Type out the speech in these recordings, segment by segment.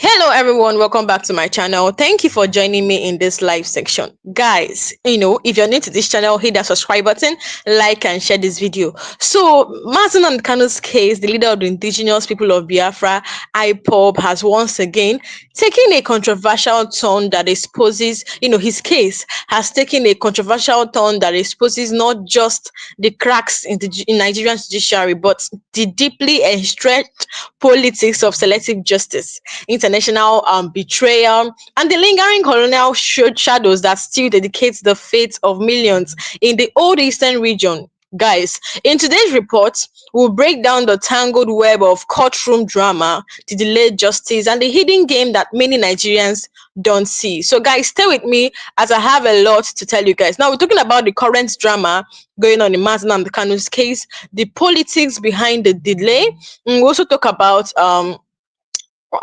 Hello everyone, welcome back to my channel. Thank you for joining me in this live section. Guys, if you're new to this channel, hit that subscribe button, like and share this video. So, Nnamdi Kanu's case, the leader of the indigenous people of Biafra, IPOB, has once again taken a controversial turn that exposes, his case has taken a controversial turn that exposes not just the cracks in Nigerian judiciary, but the deeply entrenched politics of selective justice, international betrayal, and the lingering colonial shadows that still dedicate the fate of millions in the old eastern region. Guys, in today's report, we'll break down the tangled web of courtroom drama, the delayed justice, and the hidden game that many Nigerians don't see. So, guys, stay with me as I have a lot to tell you guys. Now, we're talking about the current drama going on in Nnamdi Kanu's case, the politics behind the delay. And we also talk about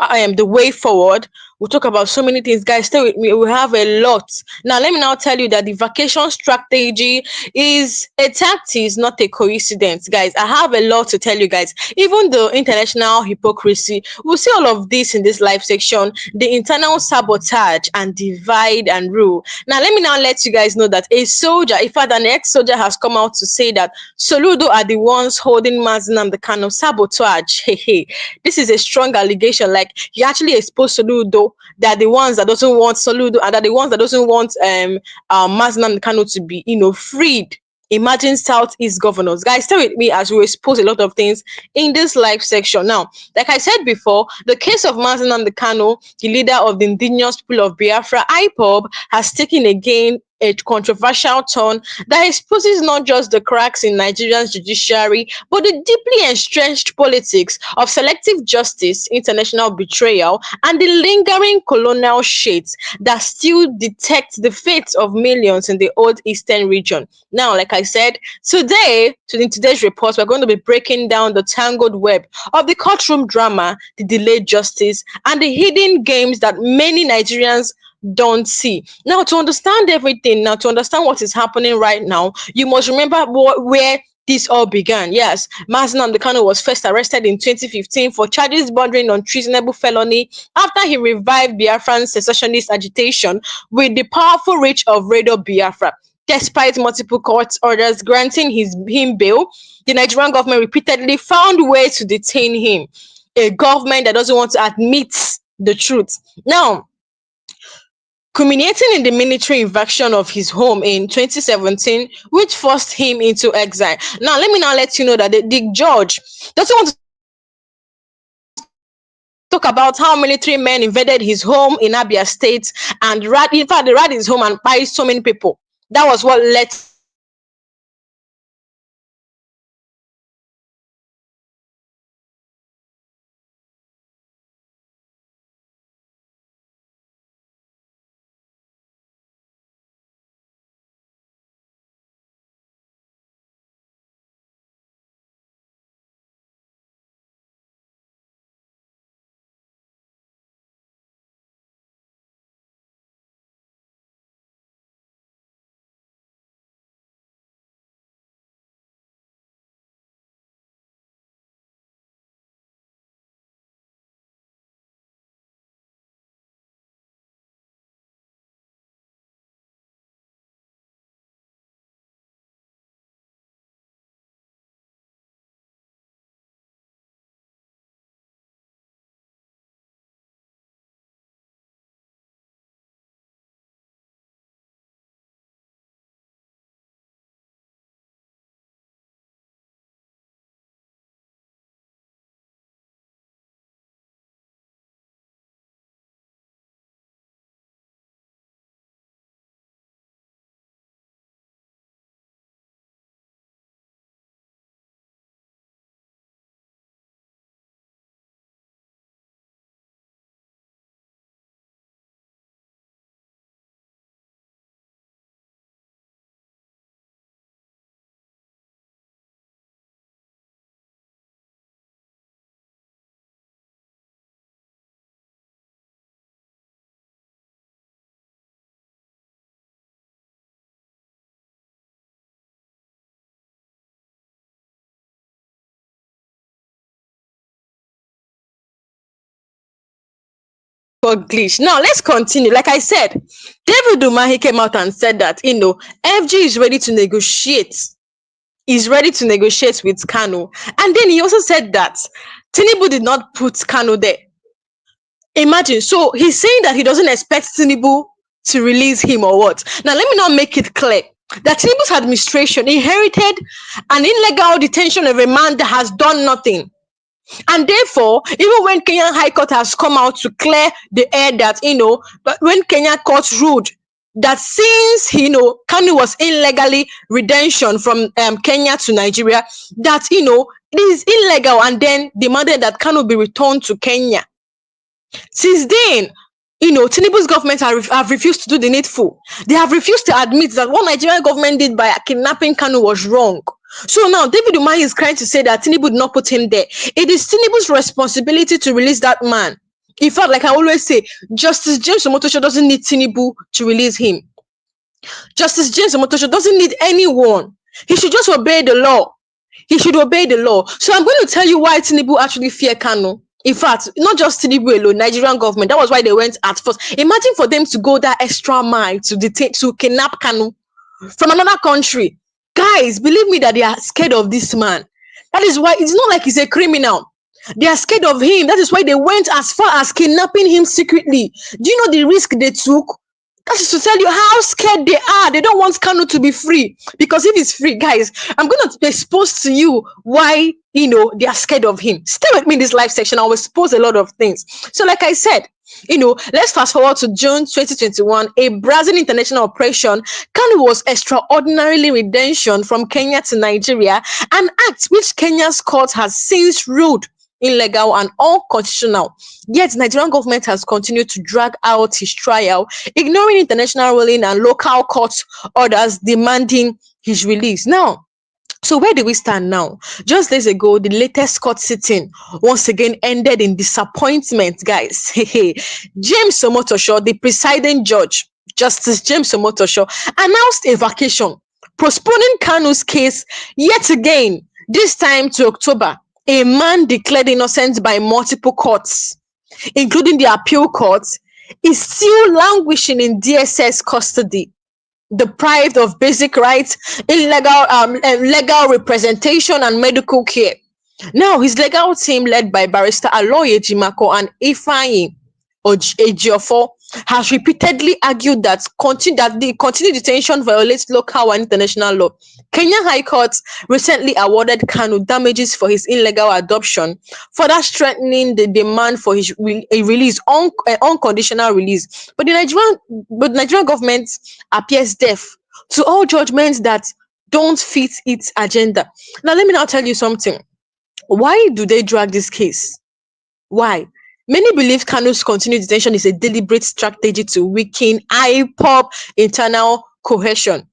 I am the way forward. We'll talk about so many things, guys. Stay with me. We have a lot. Now, let me now tell you that the vacation strategy is a tactic, not a coincidence, guys. I have a lot to tell you guys. Even the international hypocrisy, we'll see all of this in this live section. The internal sabotage and divide and rule. Now, let me now let you guys know that a soldier, in fact, an ex-soldier has come out to say that Soludo are the ones holding Mazinam the kind of sabotage. Hey, hey, this is a strong allegation. Like you actually expose Soludo that the ones that doesn't want Soludo and that the ones that doesn't want Mazinam Kanu to be freed. Imagine Southeast governors. Guys, stay with me as we expose a lot of things in this live section. Now, like I said before, the case of Mazinam Kanu, the leader of the indigenous people of Biafra, IPOB, has taken again a controversial turn that exposes not just the cracks in Nigeria's judiciary, but the deeply entrenched politics of selective justice, international betrayal, and the lingering colonial shades that still detect the fate of millions in the old eastern region. Now, like I said, in today's report, we're going to be breaking down the tangled web of the courtroom drama, the delayed justice, and the hidden games that many Nigerians don't see. Now, to understand everything, now to understand what is happening right now, you must remember where this all began. Yes, Nnamdi Kanu was first arrested in 2015 for charges bordering on treasonable felony after he revived Biafran secessionist agitation with the powerful reach of Radio Biafra. Despite multiple court orders granting him bail, the Nigerian government repeatedly found ways to detain him. A government that doesn't want to admit the truth. Now, culminating in the military invasion of his home in 2017, which forced him into exile. Now, let me now let you know that the judge doesn't want to talk about how military men invaded his home in Abia State and in fact, they raided his home and by so many people. That was what led network glitch. Now let's continue. Like I said, David Umahi came out and said that FG is ready to negotiate. Is ready to negotiate with Kanu. And then he also said that Tinubu did not put Kanu there. Imagine. So he's saying that he doesn't expect Tinubu to release him or what. Now let me now make it clear that Tinubu's administration inherited an illegal detention of a man that has done nothing. And therefore, even when Kenyan High Court has come out to clear the air that, but when Kenya court ruled that since, Kanu was illegally redemption from Kenya to Nigeria, that, it is illegal, and then demanded that Kanu be returned to Kenya. Since then, Tinubu's government have refused to do the needful. They have refused to admit that what Nigerian government did by kidnapping Kanu was wrong. So now David Umahi is trying to say that Tinubu did not put him there. It is Tinubu's responsibility to release that man. In fact, like I always say, Justice James Omotosho doesn't need Tinubu to release him. Justice James Omotosho doesn't need anyone. He should just obey the law. He should obey the law. So I'm going to tell you why Tinubu actually fear Kanu. In fact, not just Tinubu alone, Nigerian government. That was why they went at first. Imagine for them to go that extra mile to kidnap Kanu from another country. Guys, believe me that they are scared of this man. That is why it's not like he's a criminal. They are scared of him. That is why they went as far as kidnapping him secretly. Do you know the risk they took? That is to tell you how scared they are. They don't want Kanu to be free. Because if he's free, guys, I'm going to expose to you why, they are scared of him. Stay with me in this live section. I will expose a lot of things. So like I said, let's fast forward to June 2021, a Brazilian international operation. Kanu was extraordinarily redemption from Kenya to Nigeria, an act which Kenya's court has since ruled illegal and unconstitutional. Yet Nigerian government has continued to drag out his trial, ignoring international ruling and local court orders demanding his release. Now, so where do we stand now? Just days ago, the latest court sitting once again ended in disappointment, guys. James Omotosho, the presiding judge, Justice James Omotosho, announced a vacation, postponing Kanu's case yet again, this time to October. A man declared innocent by multiple courts, including the appeal court, is still languishing in DSS custody, deprived of basic rights, legal representation, and medical care. Now, his legal team, led by barrister Aloy Ejimako and Ifeanyi Ejiofor, has repeatedly argued that the continued detention violates local and international law. Kenya High Court recently awarded Kanu damages for his illegal adoption, further strengthening the demand for his release, unconditional release. But the Nigerian government appears deaf to all judgments that don't fit its agenda. Now, let me now tell you something. Why do they drag this case? Why? Many believe Kanu's continued detention is a deliberate strategy to weaken IPOB internal cohesion,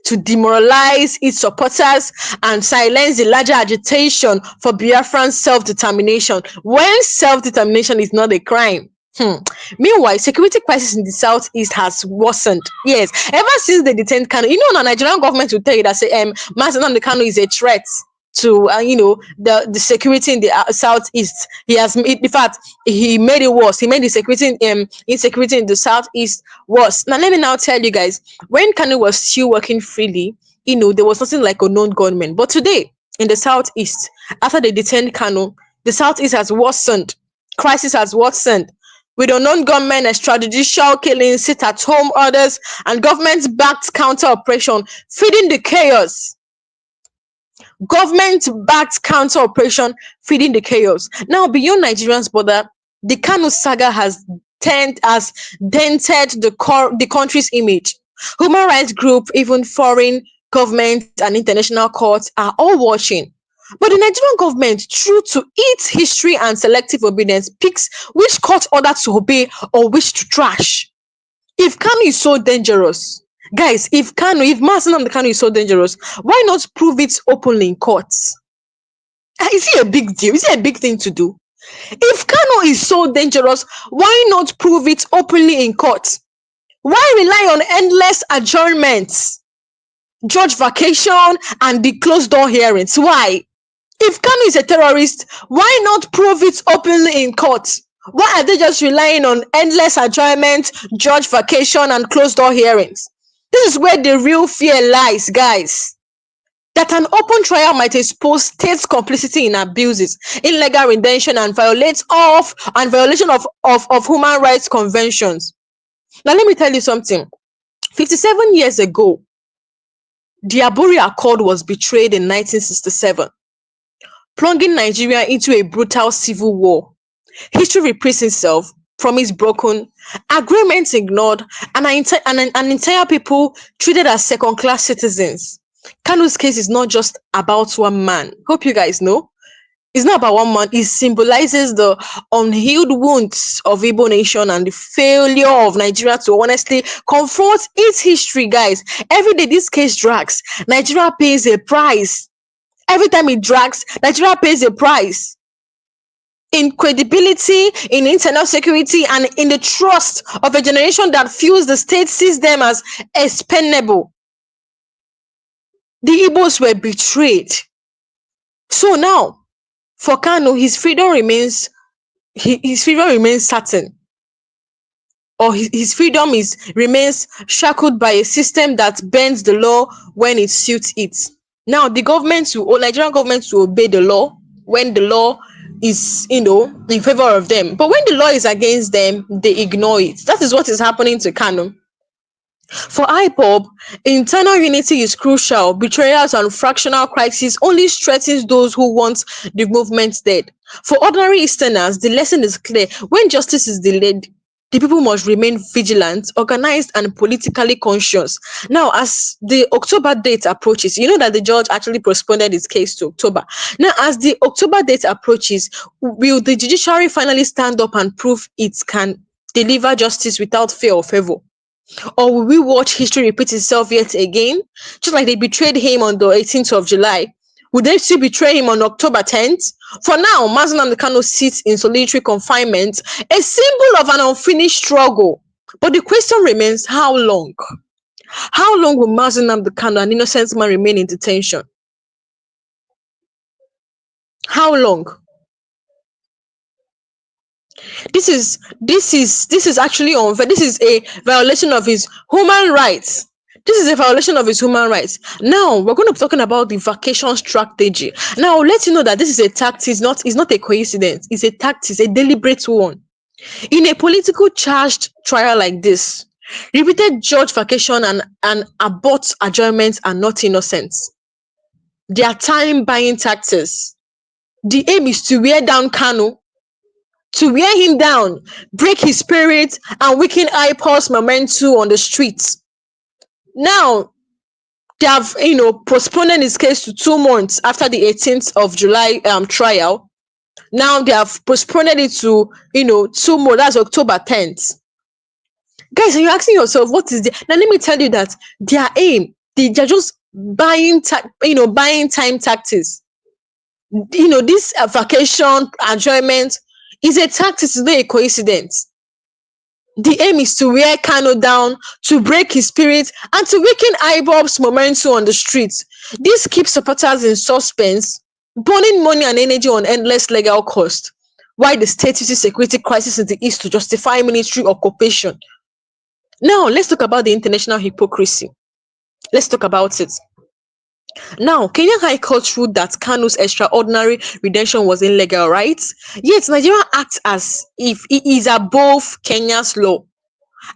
to demoralize its supporters and silence the larger agitation for Biafran self-determination, when self-determination is not a crime. Meanwhile, security crisis in the southeast has worsened. Yes, ever since they detained Kanu, the Nigerian government will tell you that Nnamdi Kanu is a threat to the security in the southeast. He has, in fact, he made it worse. He made the security insecurity in the southeast worse. Now let me now tell you guys, when Kanu was still working freely, there was nothing like unknown gunmen. But today in the southeast, after they detained Kanu, the southeast has worsened. Crisis has worsened, with unknown gunmen, extrajudicial killings, sit-at-home orders, and government-backed counter-operation feeding the chaos. Government-backed counter-operation feeding the chaos. Now, beyond Nigeria's border, the Kanu saga has dented the country's image. Human rights groups, even foreign governments and international courts are all watching. But the Nigerian government, true to its history and selective obedience, picks which court order to obey or which to trash. If Kanu is so dangerous, guys, if Nnamdi Kanu is so dangerous, why not prove it openly in courts? Is it a big deal? Is it a big thing to do? If Kanu is so dangerous, why not prove it openly in court? Why rely on endless adjournments, judge vacation, and the closed door hearings? Why? If Kanu is a terrorist, why not prove it openly in court? Why are they just relying on endless adjournment, judge vacation, and closed door hearings? This is where the real fear lies, guys. That an open trial might expose states' complicity in abuses, illegal retention, and violation of human rights conventions. Now, let me tell you something. 57 years ago, the Aburi Accord was betrayed in 1967, plunging Nigeria into a brutal civil war. History repeats itself, promise broken, agreements ignored, and an entire people treated as second-class citizens. Kanu's case is not just about one man. Hope you guys know. It's not about one man. It symbolizes the unhealed wounds of Igbo nation and the failure of Nigeria to honestly confront its history, guys. Every day this case drags, Nigeria pays a price. Every time it drags, Nigeria pays a price in credibility, in internal security, and in the trust of a generation that feels the state sees them as expendable. The Igbos were betrayed. So now, for Kanu, his freedom remains certain, or his freedom remains shackled by a system that bends the law when it suits it. Now, Nigerian government will obey the law when the law is, in favor of them. But when the law is against them, they ignore it. That is what is happening to Kanu. For IPOB, internal unity is crucial. Betrayals and fractional crises only strengthens those who want the movement dead. For ordinary Easterners, the lesson is clear. When justice is delayed, the people must remain vigilant, organized, and politically conscious. Now, as the October date approaches, you know that the judge actually postponed his case to October. Now, as the October date approaches, will the judiciary finally stand up and prove it can deliver justice without fear or favor? Or will we watch history repeat itself yet again? Just like they betrayed him on the 18th of July, would they still betray him on October 10th? For now, Nnamdi Kanu sits in solitary confinement, a symbol of an unfinished struggle. But the question remains, how long? How long will Nnamdi Kanu, an innocent man, remain in detention? How long? This is actually unfair. This is a violation of his human rights. This is a violation of his human rights. Now we're going to be talking about the vacation strategy. Now I'll let you know that this is a tactic. It's not a coincidence. It's a tactic, a deliberate one. In a political charged trial like this, repeated judge vacation and abort adjournments are not innocent. They are time buying tactics. The aim is to wear down Kanu, to wear him down, break his spirit, and weaken IPOB's momentum on the streets. Now, they have, postponed his case to 2 months after the 18th of July trial. Now they have postponed it to, 2 more. That's October 10th. Guys, are you asking yourself what is the? Now let me tell you that their aim, they're just buying time tactics. This vacation enjoyment is a tactic, it's not a coincidence. The aim is to wear Kanu down, to break his spirit, and to weaken IPOB's momentum on the streets. This keeps supporters in suspense, burning money and energy on endless legal cost, while the state uses security crisis in the East to justify military occupation. Now, let's talk about the international hypocrisy. Let's talk about it. Now, Kenyan High Court ruled that Kanu's extraordinary redemption was illegal, right? Yet, Nigeria acts as if it is above Kenya's law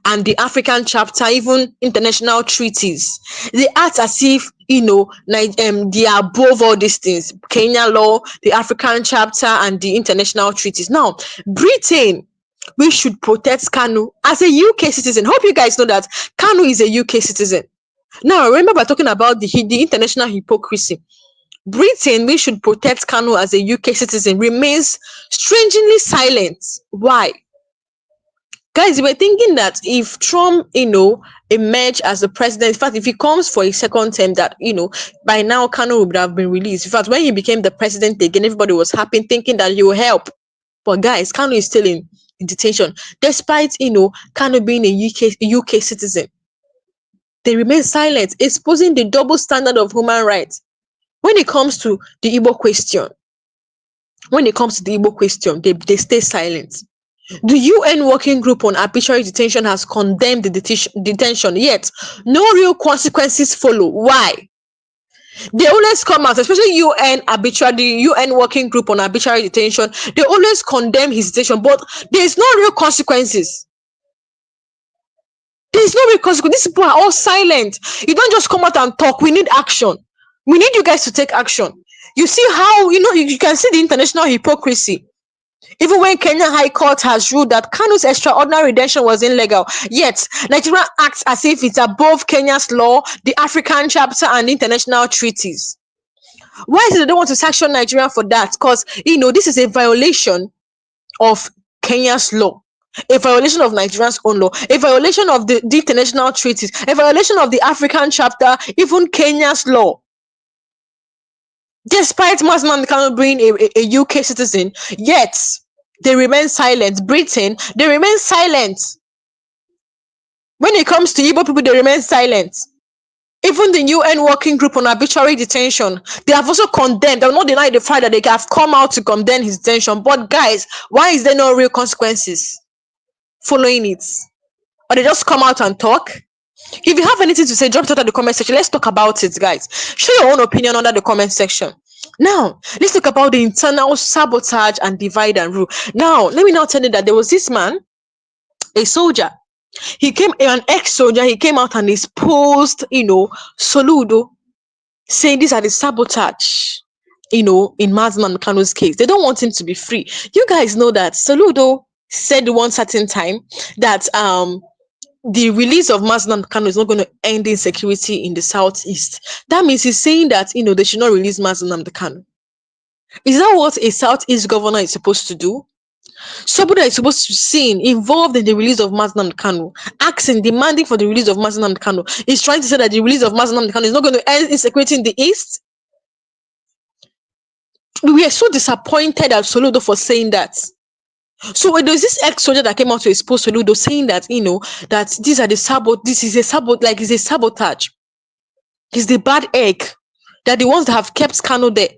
and the African chapter, even international treaties. They act as if, they are above all these things. Kenya law, the African chapter, and the international treaties. Now, Britain, we should protect Kanu as a UK citizen. Hope you guys know that Kanu is a UK citizen. Now, remember, we're talking about the international hypocrisy. Britain, we should protect Kanu as a UK citizen, remains strangely silent. Why? Guys, we're thinking that if Trump, emerge as the president, in fact, if he comes for a second term, that, by now Kanu would have been released. In fact, when he became the president again, everybody was happy, thinking that he will help. But guys, Kanu is still in detention, despite, Kanu being a UK citizen. They remain silent, exposing the double standard of human rights. When it comes to the Igbo question, they stay silent. The UN Working Group on Arbitrary Detention has condemned the detention, yet no real consequences follow. Why? They always come out, especially the UN Working Group on Arbitrary Detention, they always condemn his detention, but there is no real consequences. There is no real consequence. These people are all silent. You don't just come out and talk. We need action. We need you guys to take action. You see how, you can see the international hypocrisy. Even when Kenya High Court has ruled that Kanu's extraordinary detention was illegal, yet Nigeria acts as if it's above Kenya's law, the African chapter, and international treaties. Why is it they don't want to sanction Nigeria for that? Because this is a violation of Kenya's law, a violation of Nigeria's own law, a violation of the international treaties, a violation of the African chapter, even Kenya's law. Despite Nnamdi Kanu being a UK citizen, yet they remain silent. Britain, they remain silent. When it comes to Igbo people, they remain silent. Even the UN Working Group on Arbitrary Detention, they have also condemned. They will not deny the fact that they have come out to condemn his detention. But guys, why is there no real consequences following it? Or they just come out and talk? If you have anything to say, drop it under the comment section. Let's talk about it, guys. Share your own opinion under the comment section. Now, let's talk about the internal sabotage and divide and rule. Now, let me now tell you that there was this man, a soldier. An ex-soldier. He came out and exposed, Soludo, saying these are the sabotage, in Nnamdi Kanu's case. They don't want him to be free. You guys know that Soludo said one certain time that the release of Nnamdi Kanu is not going to end insecurity in the southeast. That means he's saying that they should not release Nnamdi Kanu. Is that what a southeast governor is supposed to do? Somebody that is supposed to be seen involved in the release of Nnamdi Kanu, demanding for the release of Nnamdi Kanu, is trying to say that the release of Nnamdi Kanu is not going to end insecurity in the east? We are so disappointed at Soludo for saying that. So there's this ex-soldier that came out to expose Soludo, saying that that these are the this is a it's a sabotage. It's the bad egg, that the ones that have kept Kanu there.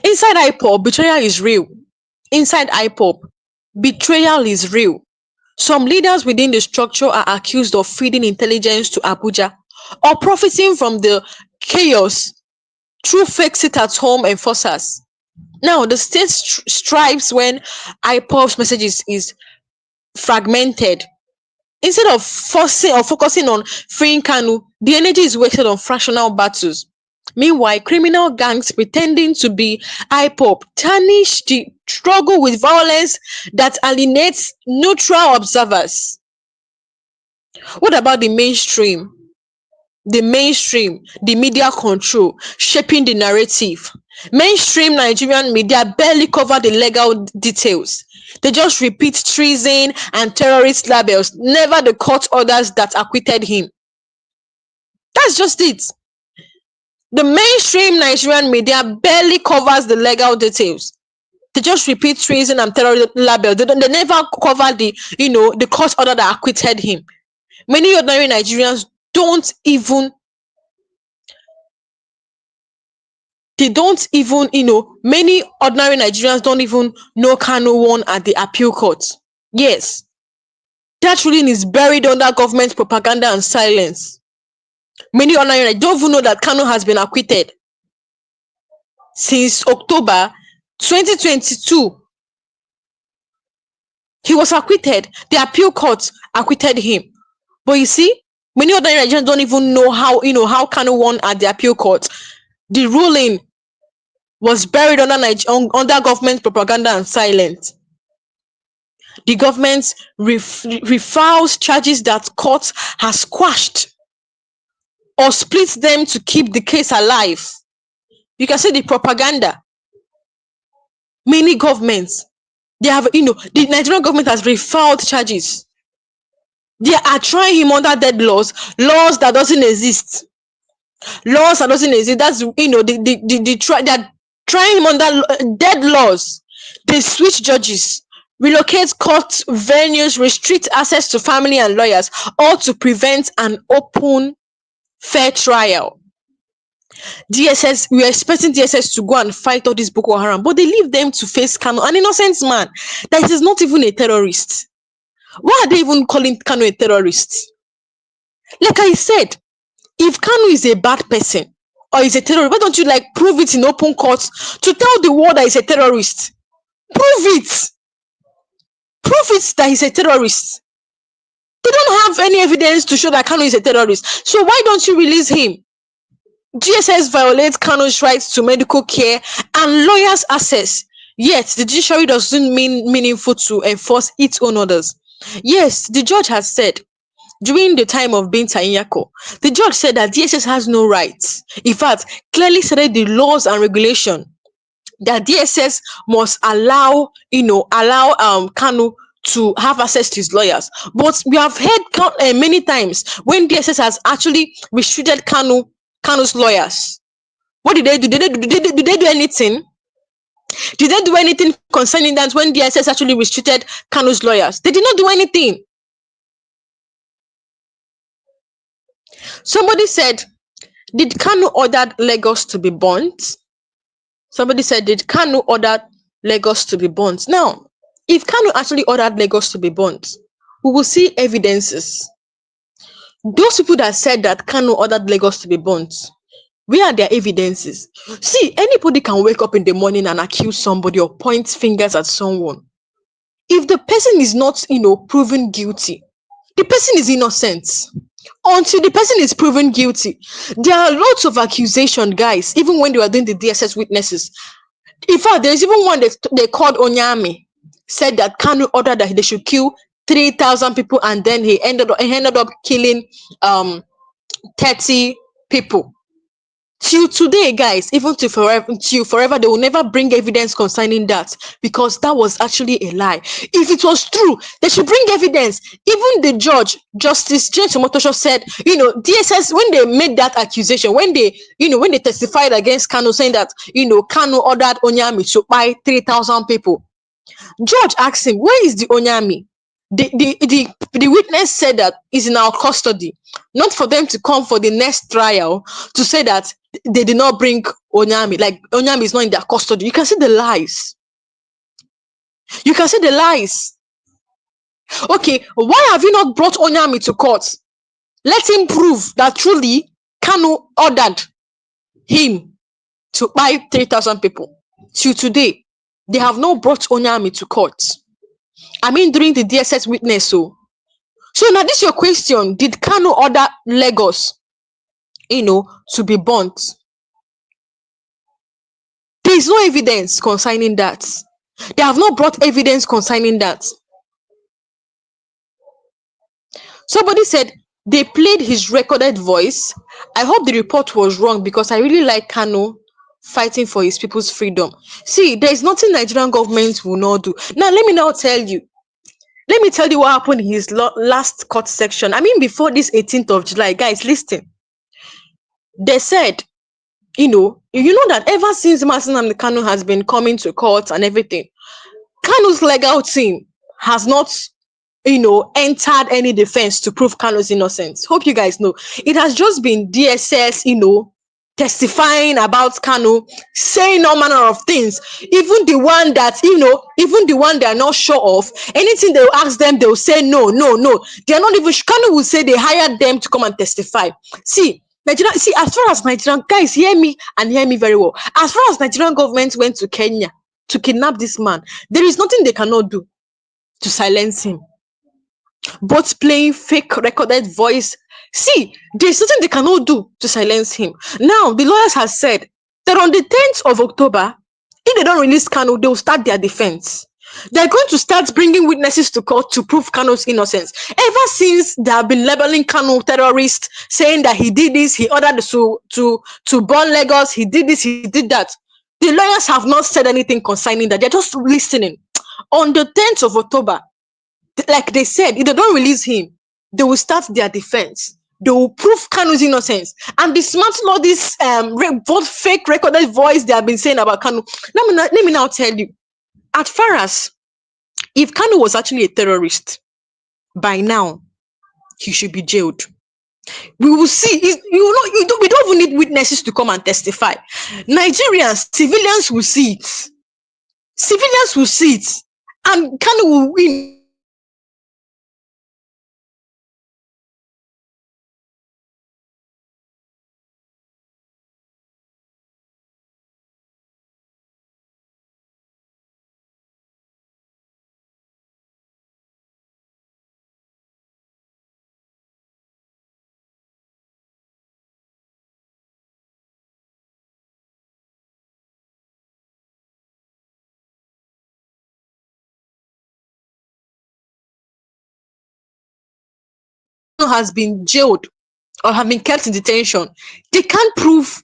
Inside IPOB, betrayal is real. Inside IPOB, betrayal is real. Some leaders within the structure are accused of feeding intelligence to Abuja or profiting from the chaos through fake sit-at-home enforcers. Now, the state strives when IPOB's message is fragmented. Instead of forcing or focusing on freeing Kanu, the energy is wasted on fractional battles. Meanwhile, criminal gangs pretending to be IPOB tarnish the struggle with violence that alienates neutral observers. What about the mainstream? The media control, shaping the narrative. Mainstream Nigerian media barely cover the legal details. They just repeat treason and terrorist labels, never the court orders that acquitted him. That's just it. The mainstream Nigerian media barely covers the legal details. They just repeat treason and terrorist labels. They never cover the court order that acquitted him. Many ordinary Nigerians many ordinary Nigerians don't even know Kanu won at the appeal court. Yes, that ruling is buried under government propaganda and silence. Many ordinary Nigerians don't even know that Kanu has been acquitted since October 2022. He was acquitted. The appeal court acquitted him. But you see, many ordinary Nigerians don't even know how Kanu won at the appeal court. The ruling was buried under government propaganda and silence. The government refiles charges that court has quashed or split them to keep the case alive. You can see the propaganda. Many governments, they have, the Nigerian government has refiled charges. They are trying him under dead laws that doesn't exist. Laws that doesn't exist. That's they're trying him under dead laws. They switch judges, relocate court venues, restrict access to family and lawyers, all to prevent an open, fair trial. DSS, we were expecting DSS to go and fight all this Boko Haram, but they leave them to face Kanu, an innocent man that is not even a terrorist. Why are they even calling Kanu a terrorist? Like I said, if Kanu is a bad person or is a terrorist, why don't you like prove it in open court to tell the world that he's a terrorist? Prove it. Prove it that he's a terrorist. They don't have any evidence to show that Kanu is a terrorist. So why don't you release him? GSS violates Kanu's rights to medical care and lawyers' access. Yet the judiciary doesn't mean meaningful to enforce its own orders. Yes, the judge has said during the time of Binta Nyako, the judge said that DSS has no rights. In fact, clearly stated the laws and regulation that DSS must allow Kanu to have access to his lawyers. But we have heard many times when DSS has actually restricted Kanu's lawyers. What did they do? Did they do anything? Did they do anything concerning that when DSS actually restricted Kanu's lawyers? They did not do anything. Somebody said, did Kanu order Lagos to be burnt? Somebody said, did Kanu order Lagos to be burnt? Now, if Kanu actually ordered Lagos to be burnt, we will see evidences. Those people that said that Kanu ordered Lagos to be burnt, where are their evidences? See, anybody can wake up in the morning and accuse somebody or point fingers at someone. If the person is not, proven guilty, the person is innocent. Until the person is proven guilty, there are lots of accusation, guys, even when they were doing the DSS witnesses. In fact, there's even one that they called Onyami, said that Kanu ordered that they should kill 3,000 people, and then he ended up killing 30 people. Till today, guys, even till forever, they will never bring evidence concerning that, because that was actually a lie. If it was true, they should bring evidence. Even the judge, Justice James Omotosho, said, DSS, when they made that accusation, when they testified against Kanu, saying that, Kanu ordered Onyami to buy 3,000 people, judge asked him, where is the Onyami? The witness said that is in our custody, not for them to come for the next trial to say that they did not bring Onyami, like Onyami is not in their custody. You can see the lies. You can see the lies. Okay, why have you not brought Onyami to court? Let him prove that truly Kanu ordered him to buy 3,000 people. Till today, they have not brought Onyami to court. I mean, during the DSS witness. So now this is your question. Did Kanu order Lagos, to be burnt? There is no evidence concerning that. They have not brought evidence concerning that. Somebody said they played his recorded voice. I hope the report was wrong, because I really like Kanu fighting for his people's freedom. See, there is nothing Nigerian government will not do. Now, let me tell you what happened in his last court section. I mean, before this 18th of July, guys, listen. They said, that ever since Nnamdi Kanu has been coming to court and everything, Kanu's legal team has not, entered any defense to prove Kanu's innocence. Hope you guys know. It has just been DSS, testifying about Kanu, saying all manner of things. Even the one they are not sure of, anything they will ask them, they will say no. They are not even. Kanu will say they hired them to come and testify. See, as far as Nigerian, guys, hear me and hear me very well. As far as Nigerian government went to Kenya to kidnap this man, there is nothing they cannot do to silence him. Both playing fake recorded voice. See, there's nothing they cannot do to silence him. Now, the lawyers have said that on the 10th of October, if they don't release Kanu, they will start their defense. They're going to start bringing witnesses to court to prove Kanu's innocence. Ever since they have been labeling Kanu terrorist, saying that he did this, he ordered to burn Lagos, he did this, he did that. The lawyers have not said anything concerning that. They're just listening. On the 10th of October, like they said, if they don't release him, they will start their defense. They will prove Kanu's innocence and dismantle all this both fake recorded voice they have been saying about Kanu. Let me now tell you, as far as if Kanu was actually a terrorist, by now he should be jailed. We will see. We don't even need witnesses to come and testify. Nigerians, civilians will see it. Civilians will see it, and Kanu will win. Has been jailed or have been kept in detention. They can't prove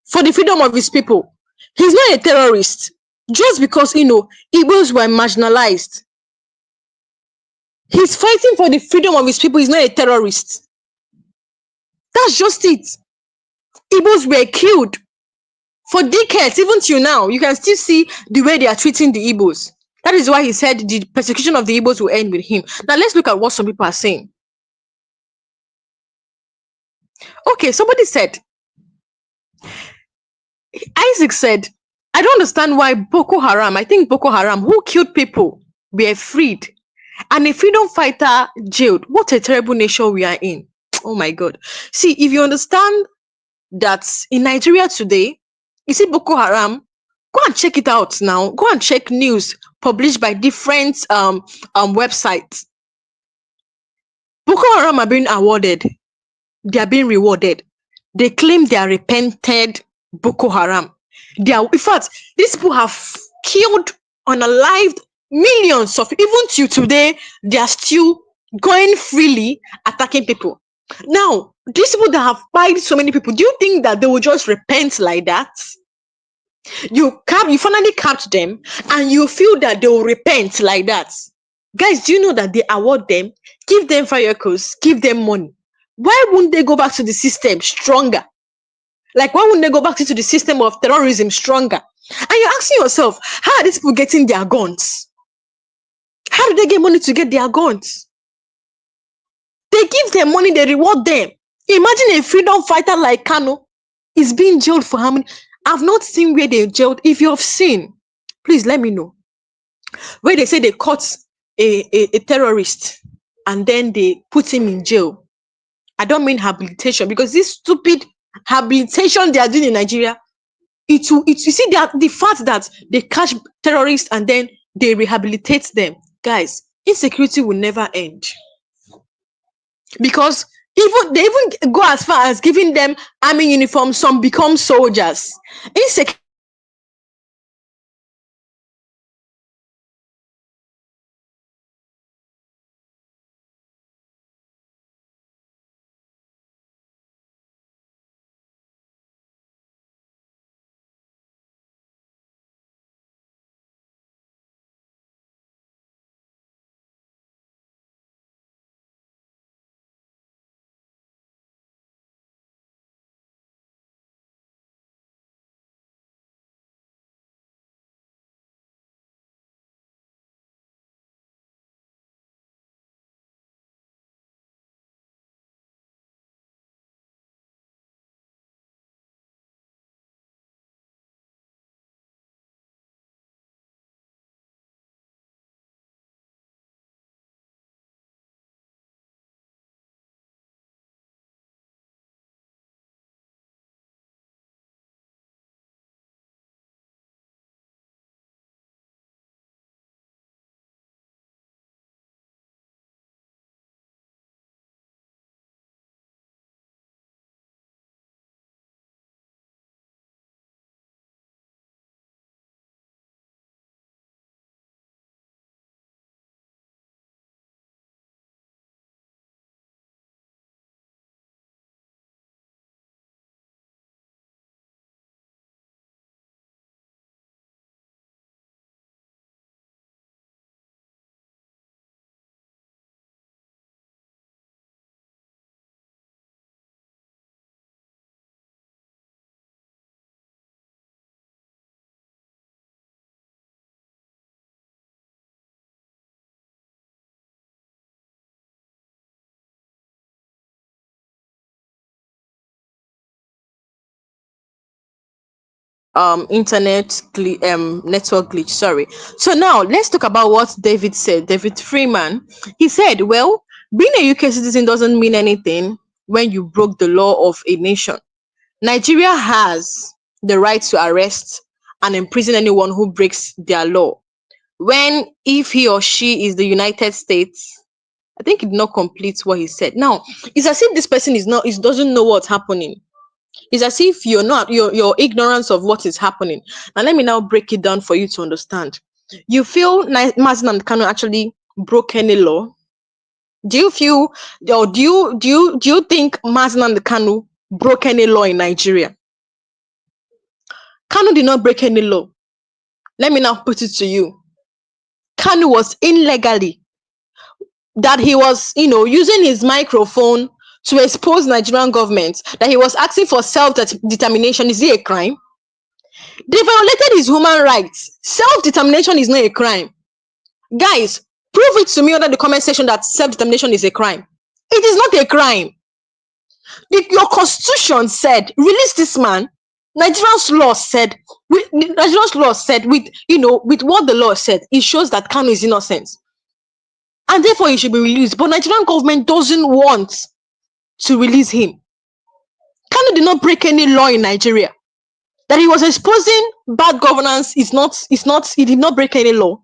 for the freedom of his people. He's not a terrorist just because Igbos were marginalized. He's fighting for the freedom of his people. He's not a terrorist. That's just it. Igbos were killed for decades, even till now. You can still see the way they are treating the Igbos. That is why he said the persecution of the Igbos will end with him. Now let's look at what some people are saying. Okay, somebody said, Isaac said, I don't understand why Boko Haram, I think Boko Haram, who killed people, were freed, and a freedom fighter jailed. What a terrible nation we are in. Oh my God. See, if you understand that in Nigeria today, you see Boko Haram, go and check it out now. Go and check news published by different websites. Boko Haram are being awarded. They are being rewarded. They claim they are repented Boko Haram. They are, in fact, these people have killed, unalived millions of, even till today, they are still going freely attacking people. Now, these people that have killed so many people, do you think that they will just repent like that? You finally catch them, and you feel that they will repent like that. Guys, do you know that they award them, give them firecrackers, give them money? Why wouldn't they go back to the system stronger? Like, why wouldn't they go back into the system of terrorism stronger? And you're asking yourself, how are these people getting their guns? How do they get money to get their guns? They give them money, they reward them. Imagine a freedom fighter like Kanu is being jailed for how many? I've not seen where they jailed. If you have seen, please let me know. Where they say they caught a terrorist and then they put him in jail. I don't mean habilitation, because this stupid habilitation they are doing in Nigeria, you see that the fact that they catch terrorists and then they rehabilitate them, guys, insecurity will never end, because even they even go as far as giving them army uniforms. Some become soldiers. Insecurity network glitch, sorry. So now let's talk about what David said. David Freeman, he said, well, being a UK citizen doesn't mean anything when you broke the law of a nation. Nigeria has the right to arrest and imprison anyone who breaks their law. When if he or she is the United States, I think it did not complete what he said. Now, it's as if this person doesn't know what's happening. It's as if your ignorance of what is happening. Now let me now break it down for you to understand. You feel Mazen and Kanu actually broke any law? Do you feel, or do you think Mazen and Kanu broke any law in Nigeria? Kanu did not break any law. Let me now put it to you. Kanu was illegally, that he was, using his microphone to expose Nigerian government, that he was asking for self-determination. Is it a crime? They violated his human rights. Self-determination is not a crime. Guys, prove it to me under the comment section that self-determination is a crime. It is not a crime. Your constitution said, release this man. Nigerian's law said, with what the law said, it shows that Kanu is innocent. And therefore he should be released. But Nigerian government doesn't want to release him. Kanu did not break any law in Nigeria. That he was exposing bad governance he did not break any law.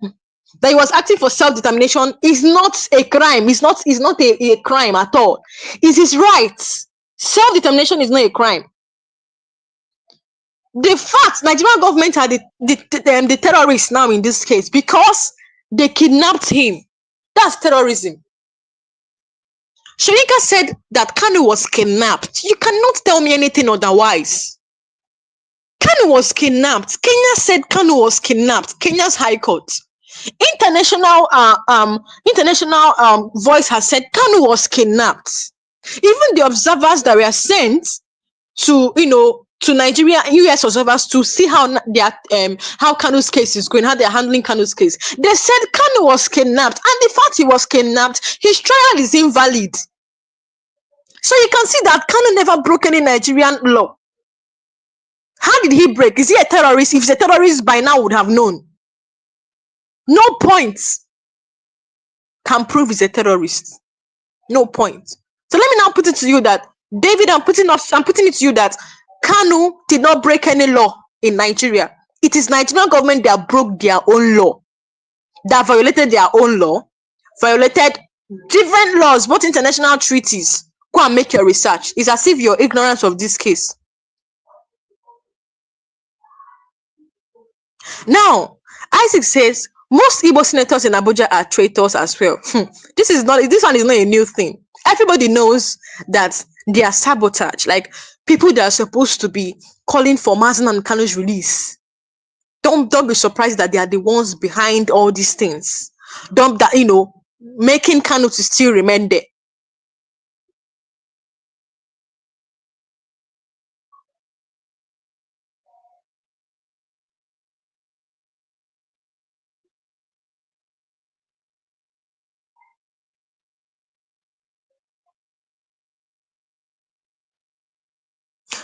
That he was acting for self-determination is not a crime. It's not a crime at all. It's his right. Self-determination is not a crime. The fact Nigerian government are the terrorists now in this case because they kidnapped him. That's terrorism. Sharika said that Kanu was kidnapped. You cannot tell me anything otherwise. Kanu was kidnapped. Kenya said Kanu was kidnapped. Kenya's High Court. International voice has said Kanu was kidnapped. Even the observers that were sent to Nigeria, US observers to see how Kanu's case is going, how they're handling Kanu's case. They said Kanu was kidnapped, and the fact he was kidnapped, his trial is invalid. So you can see that Kanu never broke any Nigerian law. How did he break? Is he a terrorist? If he's a terrorist, by now would have known. No point can prove he's a terrorist. No point. So let me now put it to you that, David, I'm putting it to you that Kanu did not break any law in Nigeria. It is Nigerian government that broke their own law, that violated their own law, violated different laws, both international treaties. Go and make your research. It's as if you're ignorant of this case. Now, Isaac says most Igbo senators in Abuja are traitors as well. This one is not a new thing. Everybody knows that they are sabotage, like people that are supposed to be calling for Mazen and Kanu's release. Don't be surprised that they are the ones behind all these things. Making Kanu to still remain there.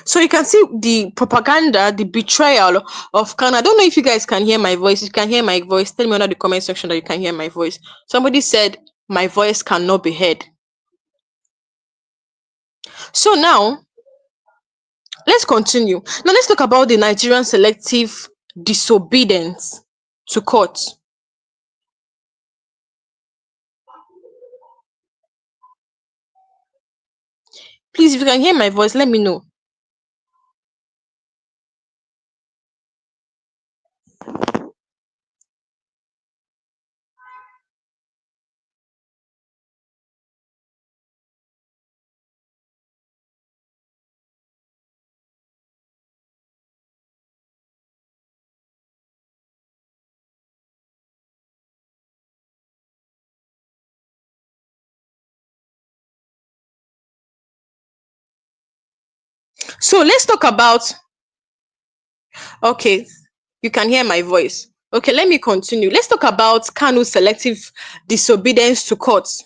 So you can see the propaganda, the betrayal of Kanu. I don't know if you guys can hear my voice. If you can hear my voice, tell me under the comment section that you can hear my voice. Somebody said my voice cannot be heard. So now, let's continue. Now let's talk about the Nigerian selective disobedience to court. Please, if you can hear my voice, let me know. So let's talk about, okay, you can hear my voice. Okay, let me continue. Let's talk about Kanu's selective disobedience to courts.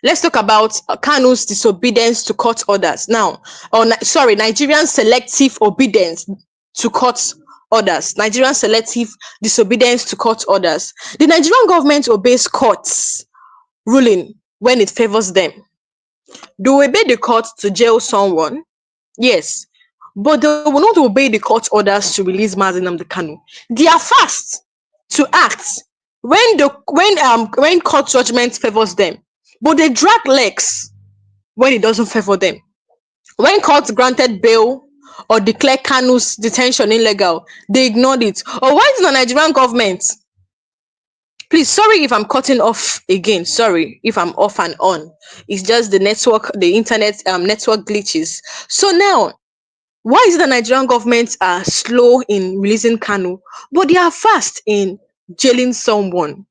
Let's talk about Kanu's disobedience to court orders now. Nigerian selective obedience to court orders, Nigerian selective disobedience to court orders. The Nigerian government obeys courts ruling when it favors them. They will obey the court to jail someone, yes, but they will not obey the court orders to release Nnamdi Kanu. They are fast to act when court judgment favors them, but they drag legs when it doesn't favor them. When court granted bail or declared Kanu's detention illegal, they ignored it. Or why is the Nigerian government? Please, sorry if I'm cutting off again. Sorry if I'm off and on. It's just the internet network glitches. So now, why is it the Nigerian government are slow in releasing Kanu, but they are fast in jailing someone?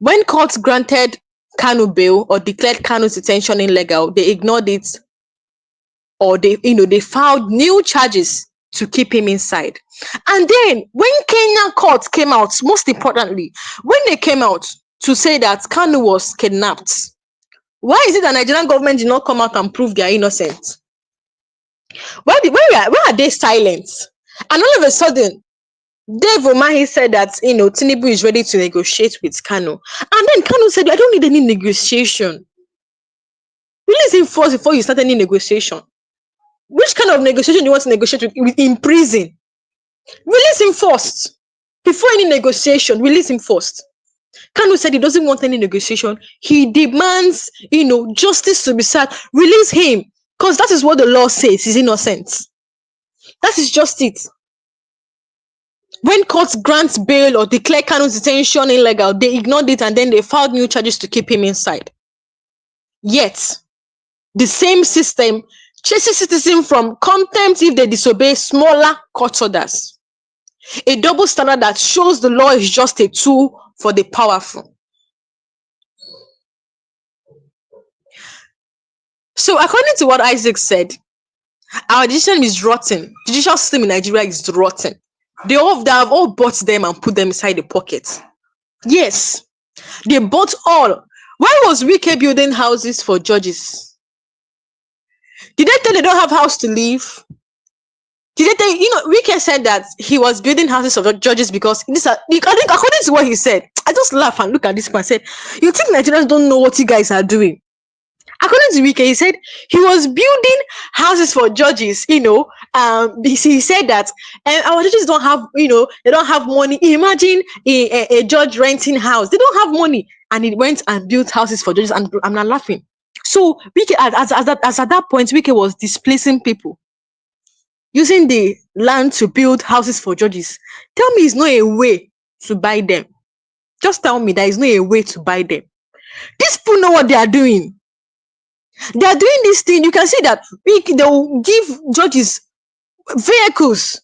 When courts granted Kanu bail or declared Kanu's detention illegal, they ignored it, or they filed new charges to keep him inside. And then when Kenyan courts came out, most importantly, when they came out to say that Kanu was kidnapped, why is it the Nigerian government did not come out and prove they are innocent? Why are they silent? And all of a sudden, Dave Umahi said that Tinubu is ready to negotiate with Kanu. And then Kanu said, I don't need any negotiation. Release him first before you start any negotiation. Which kind of negotiation do you want to negotiate with in prison? Release him first. Before any negotiation, release him first. Kanu said he doesn't want any negotiation. He demands, justice to be served. Release him. Because that is what the law says. He's innocent. That is just it. When courts grant bail or declare Kanu's detention illegal, they ignored it and then they filed new charges to keep him inside. Yet, the same system chases citizens from contempt if they disobey smaller court orders. A double standard that shows the law is just a tool for the powerful. So according to what Isaac said, our judicial is rotten. Judicial system in Nigeria is rotten. They have all bought them and put them inside the pocket. Yes, they bought all. Why was Wike building houses for judges? Did they tell they don't have house to live? Did they tell Wike said that he was building houses for judges because according to what he said, I just laugh and look at this man and said, you think Nigerians don't know what you guys are doing? According to Wike, he said he was building houses for judges, he said that our judges don't have, they don't have money. Imagine a judge renting house. They don't have money. And he went and built houses for judges, and I'm not laughing. So Wike, as at that point, Wike was displacing people, using the land to build houses for judges. Tell me it's not a way to buy them. Just tell me there is not a way to buy them. These people know what they are doing. They are doing this thing. You can see that they will give judges vehicles.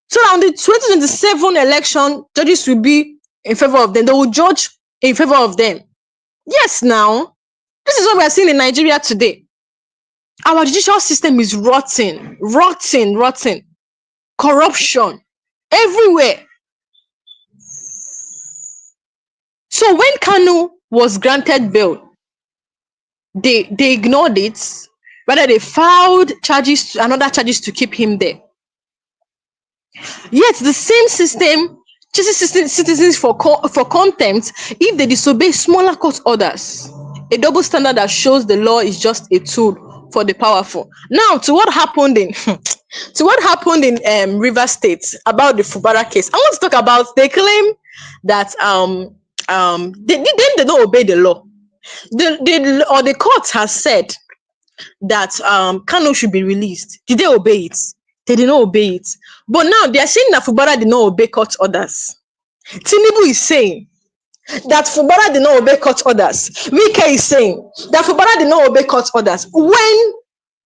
So on the 2027 election, judges will be in favor of them. They will judge in favor of them. Yes, now, this is what we are seeing in Nigeria today. Our judicial system is rotten. Corruption everywhere. So when Kanu was granted bail, they ignored it. Rather, they filed another charges to keep him there. Yet the same system chases citizens for contempt if they disobey smaller court orders. A double standard that shows the law is just a tool for the powerful. Now, to what happened in River State about the Fubara case, I want to talk about. They claim that they don't obey the law. The court has said that Kanu should be released. Did they obey it? They did not obey it. But now they are saying that Fubara did not obey court orders. Tinubu is saying that Fubara did not obey court orders. Wike is saying that Fubara did not obey court orders. When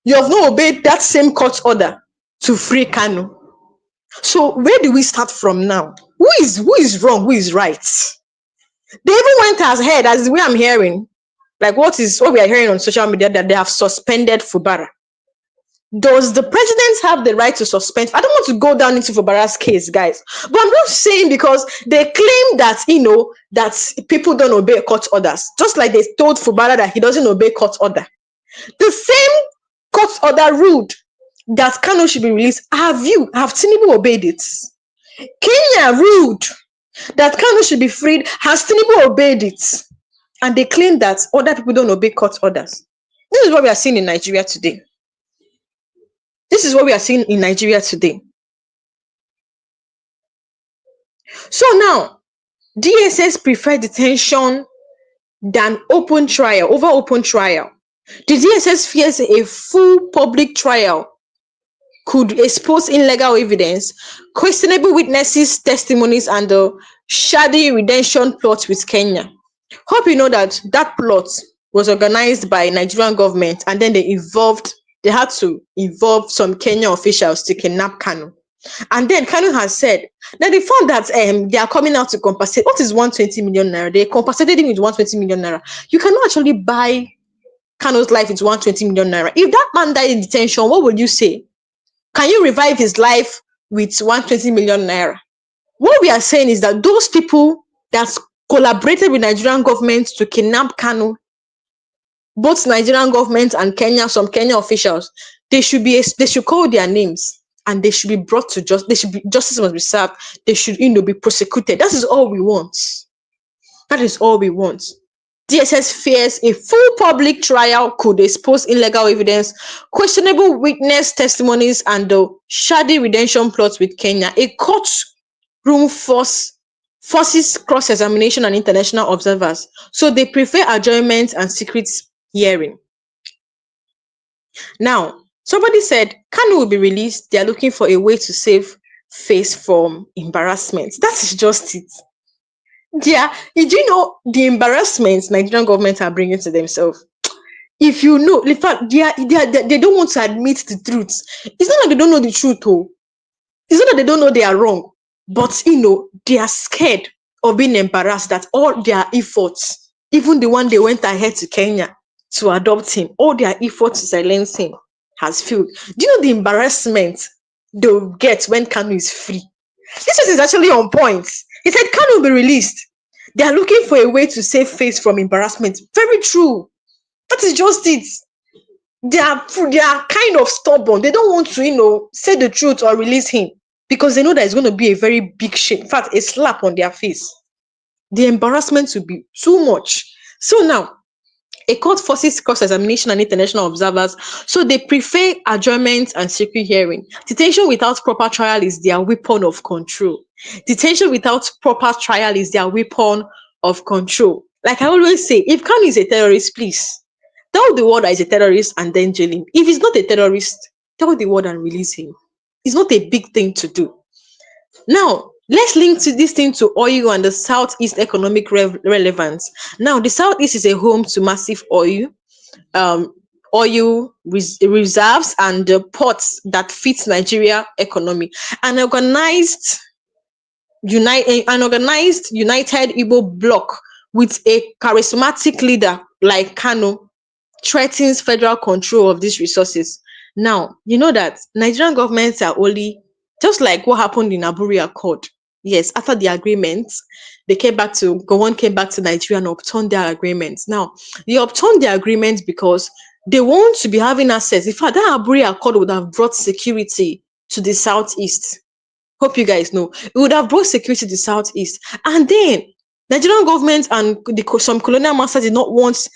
you have not obeyed that same court order to free Kanu. So where do we start from now? Who is wrong? Who is right? They even went as ahead, as the way I'm hearing, like what we are hearing on social media, that they have suspended Fubara. Does the president have the right to suspend? I don't want to go down into Fubara's case, guys, but I'm just saying because they claim that that people don't obey court orders, just like they told Fubara that he doesn't obey court order. The same court order ruled that Kanu should be released. Have Tinubu obeyed it? Kenya ruled that Kanu should be freed. Has Tinubu obeyed it? And they claim that other people don't obey court orders. This is what we are seeing in Nigeria today. This is what we are seeing in Nigeria today. So now, DSS prefer detention than open trial, over open trial. The DSS fears a full public trial could expose illegal evidence, questionable witnesses' testimonies, and the shady redemption plot with Kenya. Hope you know that that plot was organized by Nigerian government, and then they had to involve some Kenyan officials to kidnap Kanu. And then Kanu has said that they found that they are coming out to compensate. What is 120 million naira? They compensated him with 120 million naira. You cannot actually buy Kanu's life with 120 million naira. If that man died in detention, what would you say? Can you revive his life with 120 million naira? What we are saying is that those people that collaborated with Nigerian government to kidnap Kanu, both Nigerian government and Kenya, some Kenya officials, they should call their names and they should be brought to justice. Justice must be served. They should, be prosecuted. That is all we want. That is all we want. DSS fears a full public trial could expose illegal evidence, questionable witness testimonies, and the shady redemption plots with Kenya. A courtroom forces cross-examination and international observers, so they prefer adjournment and secret hearing. Now, somebody said Kanu will be released. They are looking for a way to save face from embarrassment. That is just it. Yeah, do you know the embarrassments Nigerian government are bringing to themselves? If you know, in fact, they don't want to admit the truth. It's not like they don't know the truth, oh. It's not that they don't know they are wrong, but they are scared of being embarrassed that all their efforts, even the one they went ahead to Kenya to adopt him, all their efforts to silence him has failed. Do you know the embarrassment they'll get when Kanu is free? This is actually on point. He said Kanu will be released. They are looking for a way to save face from embarrassment. Very true. That is just it. They are kind of stubborn. They don't want to, say the truth or release him because they know that it's going to be a very big shame. In fact, a slap on their face. The embarrassment will be too much. So now, a court forces cross-examination and international observers, so they prefer adjournment and secret hearing. Detention without proper trial is their weapon of control. Detention without proper trial is their weapon of control. Like I always say, if Kanu is a terrorist, please tell the world that he's a terrorist and then jail him. If he's not a terrorist, tell the world and release him. It's not a big thing to do. Now, let's link to this thing to oil and the Southeast economic relevance. Now, the Southeast is a home to massive oil reserves and the ports that fit Nigeria economy. An organized United Igbo bloc with a charismatic leader like Kanu threatens federal control of these resources. Now, you know that Nigerian governments are only, just like what happened in Aburi Accord. Yes, after the agreement, Gowon came back to Nigeria and upturned their agreements. Now, they upturned their agreements because they want to be having access. In fact, that Aburi Accord would have brought security to the Southeast. Hope you guys know. It would have brought security to the Southeast. And then, Nigerian government and some colonial masters did not want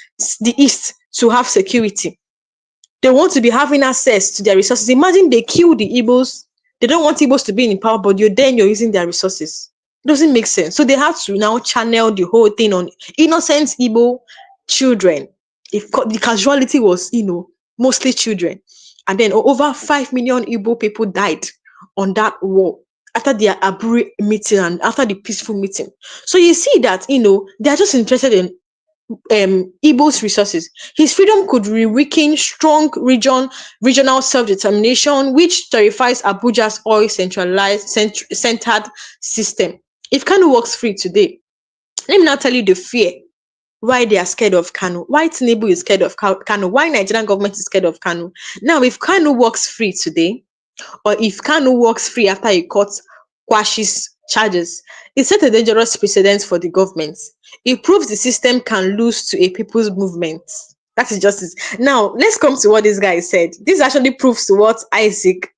the East to have security. They want to be having access to their resources. Imagine they kill the Igbos. They don't want Igbos to be in power, but you're using their resources. It doesn't make sense. So they have to now channel the whole thing on innocent Igbo children. The casualty was, mostly children. And then over 5 million Igbo people died on that war after their Aburi meeting and after the peaceful meeting. So you see that, they are just interested in Igbo's resources. His freedom could weaken strong regional self-determination, which terrifies Abuja's centered system. If Kanu walks free today, let me now tell you the fear why they are scared of Kanu, why Tinubu is scared of Kanu, why Nigerian government is scared of Kanu. Now, if Kanu walks free today, or if Kanu walks free after a court quashes charges, it set a dangerous precedent for the government. It proves the system can lose to a people's movement. That is justice. Now, let's come to what this guy said. This actually proves to what Isaac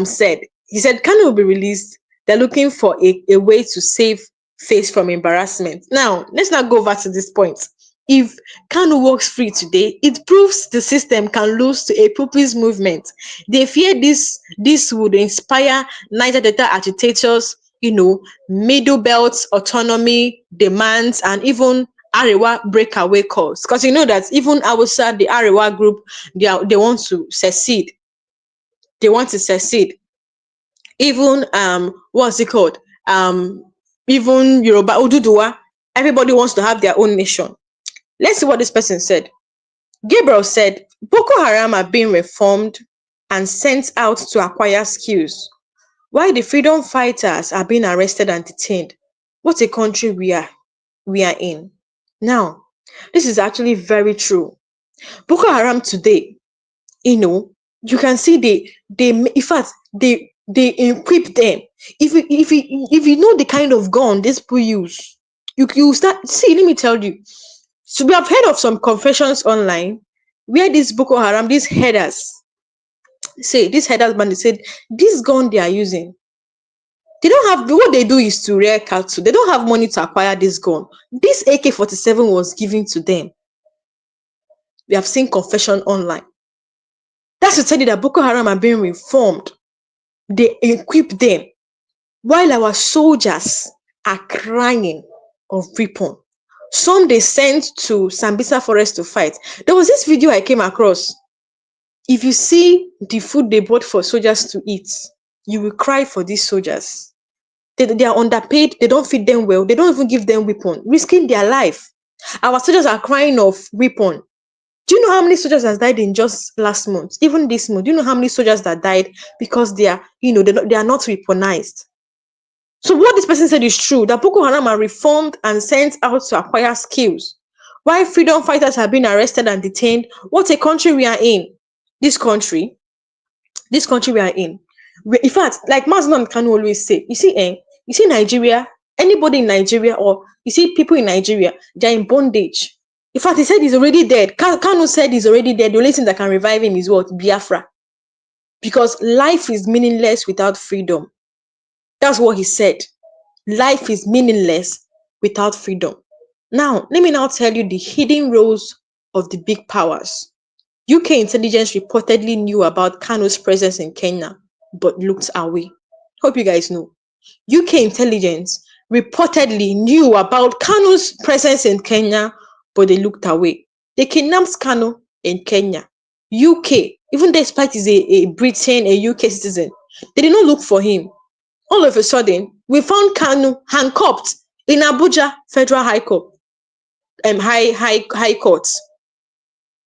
said. He said Kanu will be released. They're looking for a way to save face from embarrassment. Now, let's not go back to this point. If Kanu walks free today, it proves the system can lose to a people's movement. They fear this would inspire Niger Delta agitators, middle belt autonomy demands, and even Arewa breakaway calls. Because you know that even outside the Arewa group, they want to secede. They want to secede. Even what's it called? Even Yoruba Oduduwa, everybody wants to have their own nation. Let's see what this person said. Gabriel said, Boko Haram are being reformed and sent out to acquire skills, while the freedom fighters are being arrested and detained. What a country we are in. Now, this is actually very true. Boko Haram today, you can see they in fact they equip them. If you know the kind of gun these people use, you start see. Let me tell you. So we have heard of some confessions online where these Boko Haram, these headers band, they said this gun they are using, they don't have, what they do is to rear cattle. They don't have money to acquire this gun. This AK-47 was given to them. We have seen confession online. That's to tell you that Boko Haram are being reformed. They equip them while our soldiers are crying of weapon. Some they sent to Sambisa Forest to fight. There was this video I came across. If you see the food they bought for soldiers to eat, you will cry for these soldiers. They are underpaid. They don't feed them well. They don't even give them weapon, risking their life. Our soldiers are crying of weapon. Do you know how many soldiers has died in just last month? Even this month, do you know how many soldiers that died because they are, they are not weaponized? So what this person said is true, that Boko Haram are reformed and sent out to acquire skills. While freedom fighters have been arrested and detained, what a country we are in. This country we are in. In fact, like Nnamdi Kanu always say, you see Nigeria, anybody in Nigeria, or you see people in Nigeria, they're in bondage. In fact, he said he's already dead. Kanu said he's already dead. The only thing that can revive him is what? Biafra. Because life is meaningless without freedom. That's what he said. Life is meaningless without freedom. Now, let me now tell you the hidden roles of the big powers. UK intelligence reportedly knew about Kanu's presence in Kenya, but looked away. Hope you guys know. UK intelligence reportedly knew about Kanu's presence in Kenya, but they looked away. They kidnapped Kanu in Kenya. UK, even despite he's a Britain, a UK citizen, they did not look for him. All of a sudden, we found Kanu handcuffed in Abuja Federal High Court. High Court.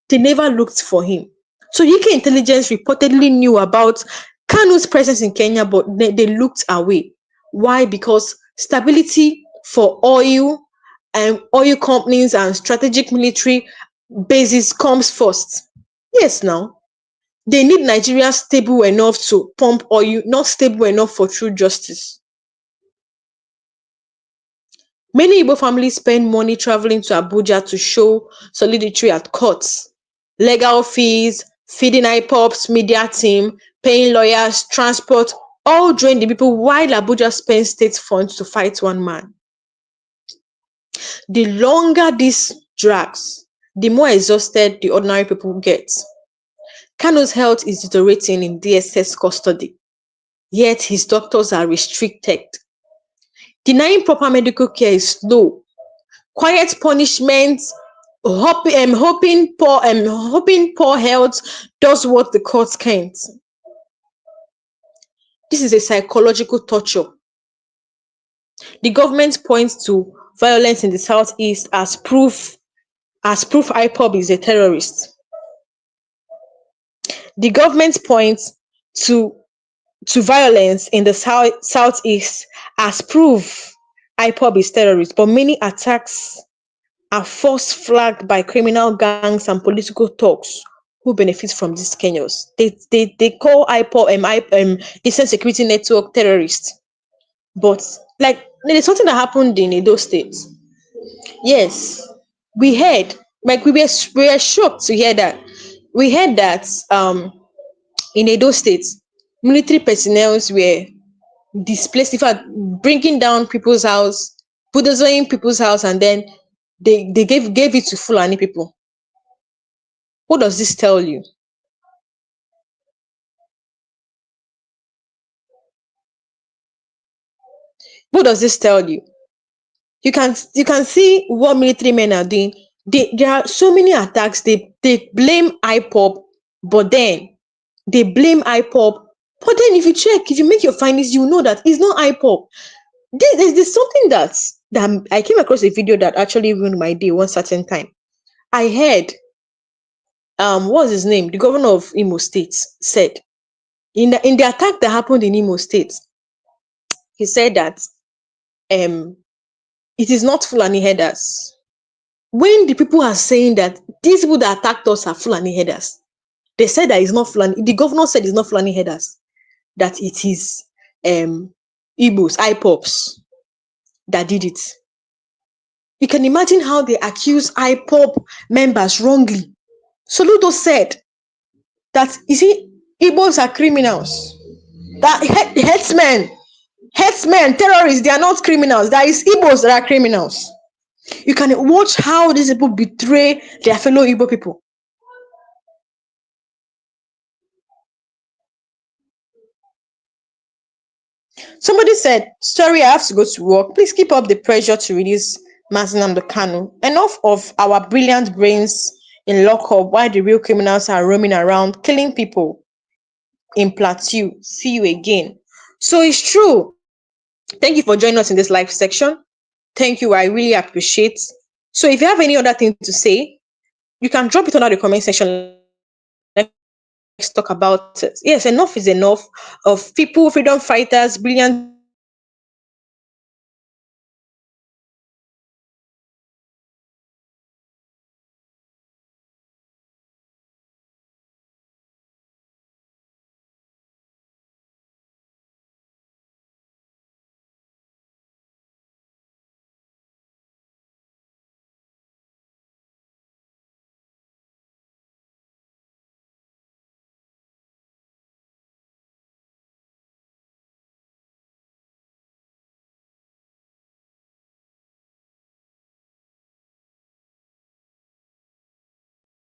They never looked for him. So UK intelligence reportedly knew about Kanu's presence in Kenya, but they looked away. Why? Because stability for oil and oil companies and strategic military bases comes first. Yes, now. They need Nigeria stable enough to pump oil, not stable enough for true justice. Many Igbo families spend money traveling to Abuja to show solidarity at courts. Legal fees, feeding IPOPs, media team, paying lawyers, transport, all drain the people while Abuja spends state funds to fight one man. The longer this drags, the more exhausted the ordinary people get. Kanu's health is deteriorating in DSS custody, yet his doctors are restricted. Denying proper medical care is slow. Quiet punishment, hoping poor health does what the courts can't. This is a psychological torture. The government points to violence in the southeast as proof IPOB is a terrorist. The government points to violence in the southeast as proof IPOB is terrorist, but many attacks are force flagged by criminal gangs and political thugs who benefit from these chaos. They call IPOB Eastern Security Network terrorists, but like there's something that happened in those states. Yes, we heard Like we were shocked to hear that. We heard that in Edo State, military personnel were displaced, in fact, bringing down people's house, bulldozing people's house, and then they gave it to Fulani people. What does this tell you? What does this tell you? You can see what military men are doing. There are so many attacks. They blame IPOP, but then they blame IPOP. But then if you check, if you make your findings, you know that it's not IPOP. There's something that I came across a video that actually ruined my day one certain time. I heard what's his name? The governor of Imo State said in the attack that happened in Imo State, he said that um it is not Fulani headers. When the people are saying that these people that attacked us are Fulani headers, they said that it's not Fulani. The governor said it's not Fulani headers, that it is Igbos, IPOPs that did it. You can imagine how they accuse IPOP members wrongly. Soludo said that, you see, Igbos are criminals. That headsmen, terrorists, they are not criminals. That is Igbos that are criminals. You can watch how these people betray their fellow Igbo people. Somebody said, sorry, I have to go to work. Please keep up the pressure to release Nnamdi Kanu. Enough of our brilliant brains in lockup while the real criminals are roaming around killing people in Plateau. See you again. So it's true. Thank you for joining us in this live section. Thank you. I really appreciate. So if you have any other thing to say, you can drop it under the comment section. Let's talk about it. Yes, enough is enough of people, freedom fighters, brilliant brains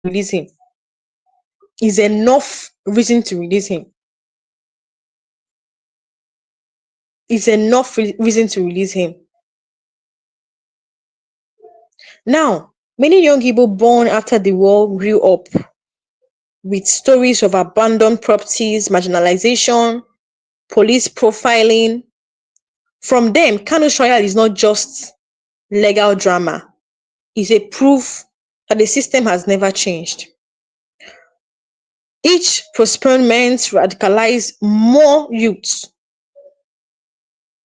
release him. Is enough reason to release him. Is enough reason to release him. Now, many young people born after the war grew up with stories of abandoned properties, marginalization, police profiling. From them, Kanu's trial is not just legal drama, it's a proof that the system has never changed. Each postponement radicalize more youths.